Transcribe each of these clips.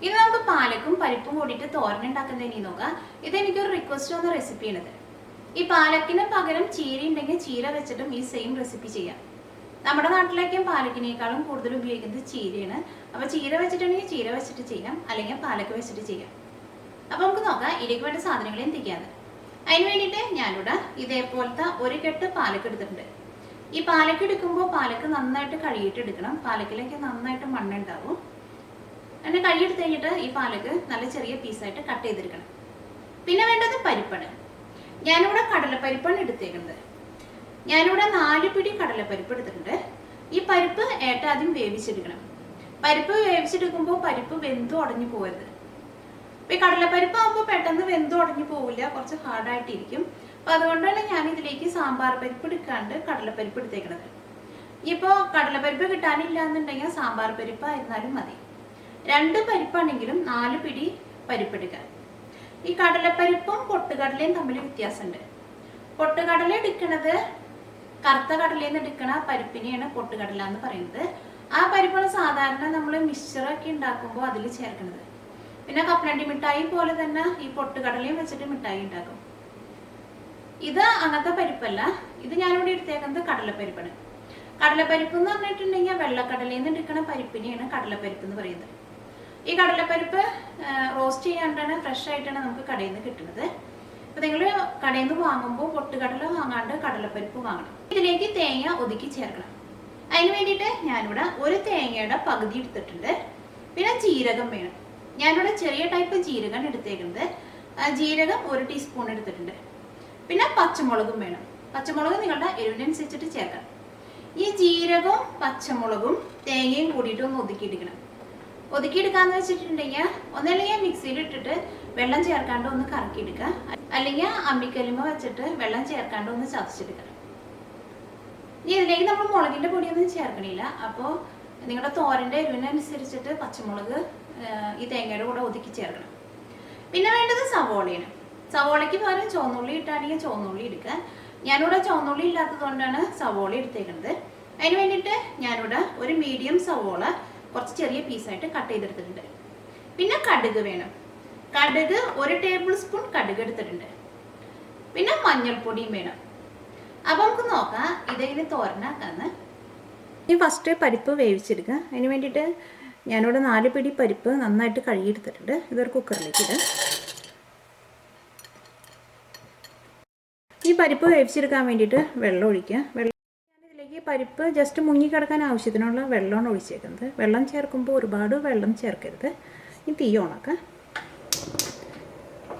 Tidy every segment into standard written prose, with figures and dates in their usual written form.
ഇനി നമുക്ക് പാലക്കും പരിപ്പും കൂടിയിട്ട് തോരൻ ഉണ്ടാക്കുന്നത് ഇനി നോക്കാം. ഇതെനിക്കൊരു റിക്വസ്റ്റ് വന്ന റെസിപ്പിയാണിത്. ഈ പാലക്കിന് പകരം ചീര ഉണ്ടെങ്കിൽ ചീര വെച്ചിട്ടും ഈ സെയിം റെസിപ്പി ചെയ്യാം. നമ്മുടെ നാട്ടിലേക്കും പാലക്കിനേക്കാളും കൂടുതൽ ഉപയോഗിക്കുന്നത് ചീരയാണ്. അപ്പോൾ ചീര വെച്ചിട്ടുണ്ടെങ്കിൽ ചീര വെച്ചിട്ട് ചെയ്യാം, അല്ലെങ്കിൽ പാലക്ക് വെച്ചിട്ട് ചെയ്യാം. അപ്പോൾ നമുക്ക് നോക്കാം ഇതിലേക്ക് വേണ്ട സാധനങ്ങൾ എന്തൊക്കെയാണ്. അതിന് വേണ്ടിയിട്ട് ഞാനിവിടെ ഇതേപോലത്തെ ഒരു കെട്ട് പാലക്ക് എടുത്തിട്ടുണ്ട്. ഈ പാലക്ക് എടുക്കുമ്പോൾ പാലക്ക് നന്നായിട്ട് കഴുകിയിട്ട് എടുക്കണം. പാലക്കിലേക്ക് നന്നായിട്ട് മണ്ണുണ്ടാവും. അങ്ങനെ കഴുകിയെടുത്ത് കഴിഞ്ഞിട്ട് ഈ പാലക്ക് നല്ല ചെറിയ പീസായിട്ട് കട്ട് ചെയ്തെടുക്കണം. പിന്നെ വേണ്ടത് പരിപ്പാണ്. ഞാനിവിടെ കടലപ്പരിപ്പാണ് എടുത്തേക്കുന്നത്. ഞാനിവിടെ 4 പിടി കടലപ്പരിപ്പ് എടുത്തിട്ടുണ്ട്. ഈ പരിപ്പ് ആദ്യം വേവിച്ചെടുക്കണം. പരിപ്പ് വേവിച്ചെടുക്കുമ്പോൾ പരിപ്പ് വെന്തു ഉടഞ്ഞു പോകരുത്. അപ്പോൾ ഈ കടലപ്പരിപ്പ് ആകുമ്പോൾ പെട്ടെന്ന് വെന്തു ഉടഞ്ഞു പോവില്ല, കുറച്ച് ഹാർഡായിട്ടിരിക്കും. അപ്പോൾ അതുകൊണ്ടാണ് ഞാൻ ഇതിലേക്ക് സാമ്പാർ പരിപ്പ് എടുക്കാണ്ട് കടലപ്പരിപ്പ് എടുത്തേക്കുന്നത്. ഇപ്പോൾ കടലപ്പരിപ്പ് കിട്ടാനില്ല എന്നുണ്ടെങ്കിൽ സാമ്പാർ പരിപ്പ് ആയിരുന്നാലും മതി. 2 പരിപ്പാണെങ്കിലും 4 പിടി പരിപ്പ് എടുക്കുക. ഈ കടലപ്പരിപ്പും പൊട്ടുകടലയും തമ്മിൽ വ്യത്യാസമുണ്ട്. പൊട്ടുകടല എടുക്കുന്നത് കറുത്ത കടലയിൽ നിന്ന് എടുക്കണ പരിപ്പിനെയാണ് പൊട്ടുകടല എന്ന് പറയുന്നത്. ആ പരിപ്പാണ് സാധാരണ നമ്മൾ മിക്സ്ചറൊക്കെ ഉണ്ടാക്കുമ്പോൾ അതിൽ ചേർക്കുന്നത്. പിന്നെ കപ്പലണ്ടി മിഠായി പോലെ തന്നെ ഈ പൊട്ടുകടലയും വെച്ചിട്ട് മിഠായി ഉണ്ടാക്കും. ഇത് അങ്ങനത്തെ പരിപ്പല്ല. ഇത് ഞാനിവിടെ എടുത്തേക്കുന്നത് കടലപ്പരിപ്പാണ്. കടലപ്പരിപ്പ് എന്ന് പറഞ്ഞിട്ടുണ്ടെങ്കിൽ വെള്ളക്കടലയിൽ നിന്ന് എടുക്കണ പരിപ്പിനെയാണ് കടലപ്പരിപ്പ് എന്ന് പറയുന്നത്. ഈ കടലപ്പരിപ്പ് റോസ്റ്റ് ചെയ്യാണ്ടാണ്, ഫ്രഷ് ആയിട്ടാണ് നമുക്ക് കടയിൽ നിന്ന് കിട്ടുന്നത്. അപ്പോൾ നിങ്ങൾ കടയിൽ നിന്ന് വാങ്ങുമ്പോൾ പൊട്ടുകടല വാങ്ങാണ്ട് കടലപ്പരിപ്പ് വാങ്ങണം. ഇതിലേക്ക് തേങ്ങ ഒതുക്കി ചേർക്കണം. അതിന് വേണ്ടിയിട്ട് ഞാനിവിടെ ഒരു തേങ്ങയുടെ പകുതി എടുത്തിട്ടുണ്ട്. പിന്നെ ജീരകം വേണം. ഞാനിവിടെ ചെറിയ ടൈപ്പ് ജീരകം എടുത്തേക്കുന്നത്. ജീരകം 1 ടീസ്പൂൺ എടുത്തിട്ടുണ്ട്. പിന്നെ പച്ചമുളകും വേണം. പച്ചമുളക് നിങ്ങളുടെ എരിവിനനുസരിച്ചിട്ട് ചേർക്കാം. ഈ ജീരകവും പച്ചമുളകും തേങ്ങയും കൂടിയിട്ട് ഒന്ന് ഒതുക്കിയെടുക്കണം. ഒതുക്കിയെടുക്കാന്ന് വെച്ചിട്ടുണ്ടെങ്കിൽ ഒന്നല്ലെങ്കിൽ മിക്സിയിൽ ഇട്ടിട്ട് വെള്ളം ചേർക്കാണ്ട് ഒന്ന് കറക്കിയെടുക്കുക, അല്ലെങ്കിൽ അമ്മിക്കല്ലുമ്മ വെച്ചിട്ട് വെള്ളം ചേർക്കാണ്ട് ഒന്ന് ചതച്ചെടുക്കുക. ഇനി ഇതിലേക്ക് നമ്മൾ മുളകിൻ്റെ പൊടിയൊന്നും ചേർക്കണില്ല. അപ്പോൾ നിങ്ങളുടെ തോരൻ്റെ എരിവിനനുസരിച്ചിട്ട് പച്ചമുളക് ഈ തേങ്ങയുടെ കൂടെ ഒതുക്കി ചേർക്കണം. പിന്നെ വേണ്ടത് സവോളയാണ്. സവോളയ്ക്ക് പകരം ചുവന്നുള്ളി ഇട്ടാണെങ്കിൽ ചുവന്നുള്ളി എടുക്കുക. ഞാനിവിടെ ചുവന്നുള്ളി ഇല്ലാത്തത് കൊണ്ടാണ് സവോള എടുത്തേക്കുന്നത്. അതിന് വേണ്ടിയിട്ട് ഞാനിവിടെ ഒരു മീഡിയം സവോള കുറച്ച് ചെറിയ പീസായിട്ട് കട്ട് ചെയ്തെടുത്തിട്ടുണ്ട്. പിന്നെ കടുക് വേണം. കടുക് 1 ടേബിൾ സ്പൂൺ കടുക് എടുത്തിട്ടുണ്ട്. പിന്നെ മഞ്ഞൾപ്പൊടിയും വേണം. അപ്പം നമുക്ക് നോക്കാം ഇതെങ്ങനെ തോരനാക്കാന്ന്. ഇനി ഫസ്റ്റ് പരിപ്പ് വേവിച്ചെടുക്കുക. അതിന് വേണ്ടിയിട്ട് ഞാനിവിടെ 4 പിടി പരിപ്പ് നന്നായിട്ട് കഴുകിയെടുത്തിട്ടുണ്ട്. ഇതൊരു കുക്കറിലേക്ക് ഇടുക. ഈ പരിപ്പ് വേവിച്ചെടുക്കാൻ വേണ്ടിയിട്ട് വെള്ളം ഒഴിക്കുക. ഞാനിതിലേക്ക് പരിപ്പ് ജസ്റ്റ് മുങ്ങിക്കിടക്കാൻ ആവശ്യത്തിനുള്ള വെള്ളമാണ് ഒഴിച്ചേക്കുന്നത്. വെള്ളം ചേർക്കുമ്പോൾ ഒരുപാട് വെള്ളം ചേർക്കരുത്. ഈ തീ ഓണാക്കാം.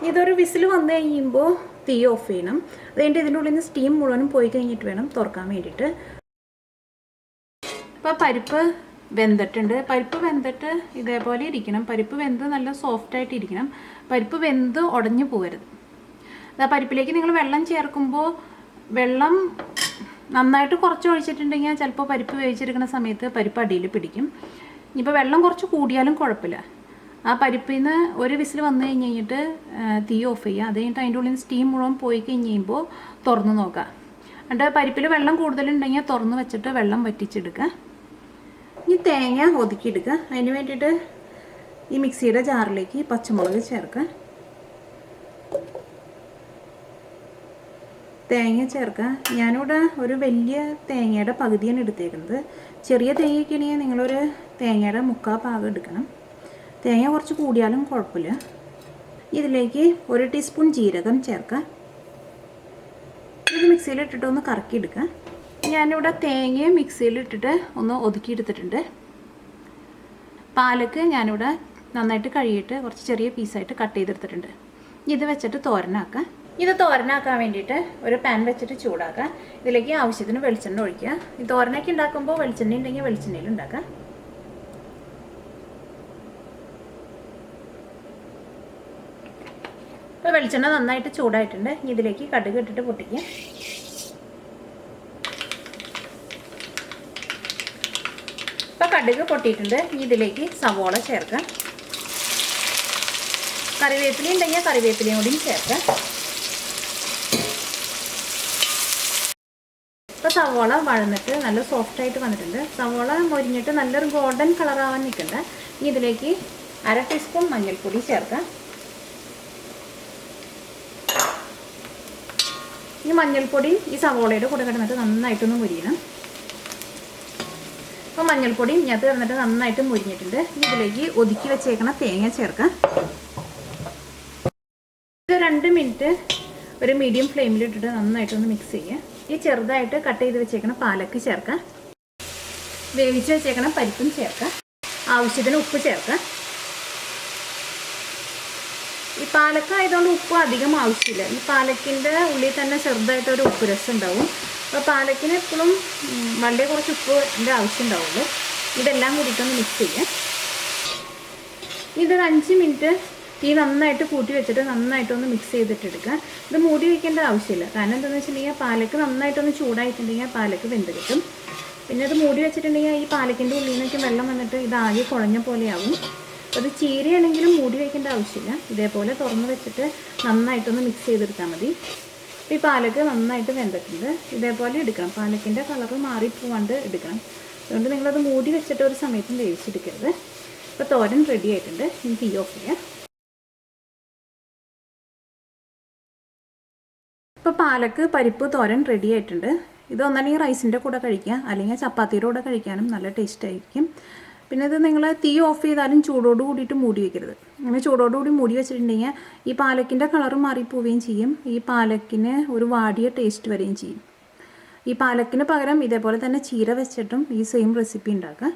ഇതൊരു വിസിൽ വന്നു കഴിയുമ്പോൾ തീ ഓഫ് ചെയ്യണം. അതുകൊണ്ട് ഇതിൻ്റെ ഉള്ളിൽ നിന്ന് സ്റ്റീം മുഴുവനും പോയി കഴിഞ്ഞിട്ട് വേണം തുറക്കാൻ വേണ്ടിയിട്ട്. ഇപ്പോൾ പരിപ്പ് വെന്തിട്ടുണ്ട്. പരിപ്പ് വെന്തിട്ട് ഇതേപോലെ ഇരിക്കണം. പരിപ്പ് വെന്ത് നല്ല സോഫ്റ്റായിട്ട് ഇരിക്കണം. പരിപ്പ് വെന്ത് ഉടഞ്ഞു പോകരുത്. പരിപ്പിലേക്ക് നിങ്ങൾ വെള്ളം ചേർക്കുമ്പോൾ വെള്ളം നന്നായിട്ട് കുറച്ച് ഒഴിച്ചിട്ടുണ്ടെങ്കിൽ ചിലപ്പോൾ പരിപ്പ് വേവിച്ചെടുക്കുന്ന സമയത്ത് പരിപ്പ് അടിയിൽ പിടിക്കും. ഇനിയിപ്പോൾ വെള്ളം കുറച്ച് കൂടിയാലും കുഴപ്പമില്ല. ആ പരിപ്പിൽ നിന്ന് ഒരു വിസിൽ വന്നു കഴിഞ്ഞിട്ട് തീ ഓഫ് ചെയ്യുക. അത് കഴിഞ്ഞിട്ട് അതിൻ്റെ ഉള്ളിൽ നിന്ന് സ്റ്റീം മുഴുവൻ പോയി കഴിയുമ്പോൾ തുറന്ന് നോക്കുക. എന്നിട്ട് പരിപ്പിൽ വെള്ളം കൂടുതലുണ്ടെങ്കിൽ തുറന്ന് വെച്ചിട്ട് വെള്ളം വറ്റിച്ചെടുക്കുക. ഈ തേങ്ങ ഒതുക്കിയെടുക്കുക. അതിന് വേണ്ടിയിട്ട് ഈ മിക്സിയുടെ ജാറിലേക്ക് പച്ചമുളക് ചേർക്കുക. തേങ്ങ ചേർക്കുക. ഞാനിവിടെ ഒരു വലിയ തേങ്ങയുടെ പകുതിയാണ് എടുത്തേക്കുന്നത്. ചെറിയ തേങ്ങയ്ക്കാണെങ്കിൽ നിങ്ങളൊരു തേങ്ങയുടെ 3/4 ഭാഗം എടുക്കണം. തേങ്ങ കുറച്ച് കൂടിയാലും കുഴപ്പമില്ല. ഇതിലേക്ക് 1 ടീസ്പൂൺ ജീരകം ചേർക്കുക. ഇത് മിക്സിയിലിട്ടിട്ട് ഒന്ന് കറക്കിയെടുക്കുക. ഞാനിവിടെ തേങ്ങ മിക്സിയിലിട്ടിട്ട് ഒന്ന് ഒതുക്കിയെടുത്തിട്ടുണ്ട്. പാലക്ക് ഞാനിവിടെ നന്നായിട്ട് കഴുകിയിട്ട് കുറച്ച് ചെറിയ പീസായിട്ട് കട്ട് ചെയ്തെടുത്തിട്ടുണ്ട്. ഇത് വെച്ചിട്ട് തോരനാക്കുക. ഇത് തോരനാക്കാൻ വേണ്ടിയിട്ട് ഒരു പാൻ വെച്ചിട്ട് ചൂടാക്കുക. ഇതിലേക്ക് ആവശ്യത്തിന് വെളിച്ചെണ്ണ ഒഴിക്കുക. ഈ തോരനൊക്കെ ഉണ്ടാക്കുമ്പോൾ വെളിച്ചെണ്ണ ഉണ്ടെങ്കിൽ വെളിച്ചെണ്ണയിൽ ഉണ്ടാക്കുക. ഇപ്പോൾ വെളിച്ചെണ്ണ നന്നായിട്ട് ചൂടായിട്ടുണ്ട്. ഇതിലേക്ക് കടുക് ഇട്ടിട്ട് പൊട്ടിക്കുക. ഇപ്പോൾ കടുക് പൊട്ടിയിട്ടുണ്ട്. ഇതിലേക്ക് സവോള ചേർക്കുക. കറിവേപ്പില ഉണ്ടെങ്കിൽ കറിവേപ്പിലയും കൂടിയും ചേർക്കുക. ഇപ്പോൾ സവോള വഴന്നിട്ട് നല്ല സോഫ്റ്റായിട്ട് വന്നിട്ടുണ്ട്. സവോള മൊരിഞ്ഞിട്ട് നല്ലൊരു ഗോൾഡൻ കളറാവാൻ നിൽക്കണ്ട. ഇതിലേക്ക് 1/2 ടീസ്പൂൺ മഞ്ഞൾപ്പൊടി ചേർക്കാം. ഈ മഞ്ഞൾപ്പൊടി ഈ സവോളയുടെ കൂടെ കിടന്നിട്ട് നന്നായിട്ടൊന്ന് മുരിയണം. അപ്പോൾ മഞ്ഞൾപ്പൊടി ഇതിനകത്ത് കിടന്നിട്ട് നന്നായിട്ട് മുരിഞ്ഞിട്ടുണ്ട്. ഇതിലേക്ക് ഒതുക്കി വെച്ചേക്കണ തേങ്ങ ചേർക്കാം. ഇത് 2 മിനിറ്റ് ഒരു മീഡിയം ഫ്ലെയിമിലിട്ടിട്ട് നന്നായിട്ടൊന്ന് മിക്സ് ചെയ്യുക. ഈ ചെറുതായിട്ട് കട്ട് ചെയ്ത് വെച്ചേക്കണ പാലക്ക് ചേർക്കാം. വേവിച്ച് വെച്ചേക്കണ പരിപ്പും ചേർക്കാം. ആവശ്യത്തിന് ഉപ്പ് ചേർക്കാം. ഈ പാലക്ക ആയതുകൊണ്ട് ഉപ്പ് അധികം ആവശ്യമില്ല. ഈ പാലക്കിൻ്റെ ഉള്ളിൽ തന്നെ ചെറുതായിട്ടൊരു ഉപ്പ് രസം ഉണ്ടാവും. അപ്പോൾ പാലക്കിന് എപ്പോഴും വളരെ കുറച്ച് ഉപ്പിൻ്റെ ആവശ്യം ഉണ്ടാവുള്ളൂ. ഇതെല്ലാം കൂടിയിട്ടൊന്ന് മിക്സ് ചെയ്യാം. ഇതൊരു 5 മിനിറ്റ് തീ നന്നായിട്ട് കൂട്ടി വെച്ചിട്ട് നന്നായിട്ടൊന്ന് മിക്സ് ചെയ്തിട്ടെടുക്കുക. ഇത് മൂടി വയ്ക്കേണ്ട ആവശ്യമില്ല. കാരണം എന്താണെന്ന് വെച്ചിട്ടുണ്ടെങ്കിൽ പാലക്ക് നന്നായിട്ടൊന്ന് ചൂടായിട്ടുണ്ടെങ്കിൽ പാലക്ക് വെന്ത് കിട്ടും. പിന്നെ അത് മൂടി വെച്ചിട്ടുണ്ടെങ്കിൽ ഈ പാലക്കിൻ്റെ ഉള്ളിൽ നിന്നൊക്കെ വെള്ളം വന്നിട്ട് ഇതാകെ കുഴഞ്ഞ പോലെയാവും. അത് ചീരയാണെങ്കിലും മൂടി വയ്ക്കേണ്ട ആവശ്യമില്ല. ഇതേപോലെ തുറന്ന് വെച്ചിട്ട് നന്നായിട്ടൊന്ന് മിക്സ് ചെയ്തെടുത്താൽ മതി. ഈ പാലക്ക് നന്നായിട്ട് വെന്തിട്ടുണ്ട്. ഇതേപോലെ എടുക്കണം. പാലക്കിൻ്റെ കളറ് മാറിപ്പോവാണ്ട് എടുക്കണം. അതുകൊണ്ട് നിങ്ങളത് മൂടി വെച്ചിട്ട് ഒരു സമയത്തും വേവിച്ചെടുക്കരുത്. ഇപ്പോൾ തോരൻ റെഡി ആയിട്ടുണ്ട്. ഇനി തീ ഓഫ് ചെയ്യാം. ഇപ്പോൾ പാലക്ക് പരിപ്പ് തോരൻ റെഡി ആയിട്ടുണ്ട്. ഇത് ഒന്നല്ലെങ്കിൽ റൈസിൻ്റെ കൂടെ കഴിക്കുക, അല്ലെങ്കിൽ ചപ്പാത്തിയുടെ കൂടെ കഴിക്കാനും നല്ല ടേസ്റ്റ് ആയിരിക്കും. പിന്നെ ഇത് നിങ്ങൾ തീ ഓഫ് ചെയ്താലും ചൂടോട് കൂടിയിട്ട് മൂടി വയ്ക്കരുത്. അങ്ങനെ ചൂടോട് കൂടി മൂടി വെച്ചിട്ടുണ്ടെങ്കിൽ ഈ പാലക്കിൻ്റെ കളറ് മാറിപ്പോവുകയും ചെയ്യും. ഈ പാലക്കിന് ഒരു വാടിയ ടേസ്റ്റ് വരികയും ചെയ്യും. ഈ പാലക്കിന് പകരം ഇതേപോലെ തന്നെ ചീര വെച്ചിട്ടും ഈ സെയിം റെസിപ്പി ഉണ്ടാക്കുക.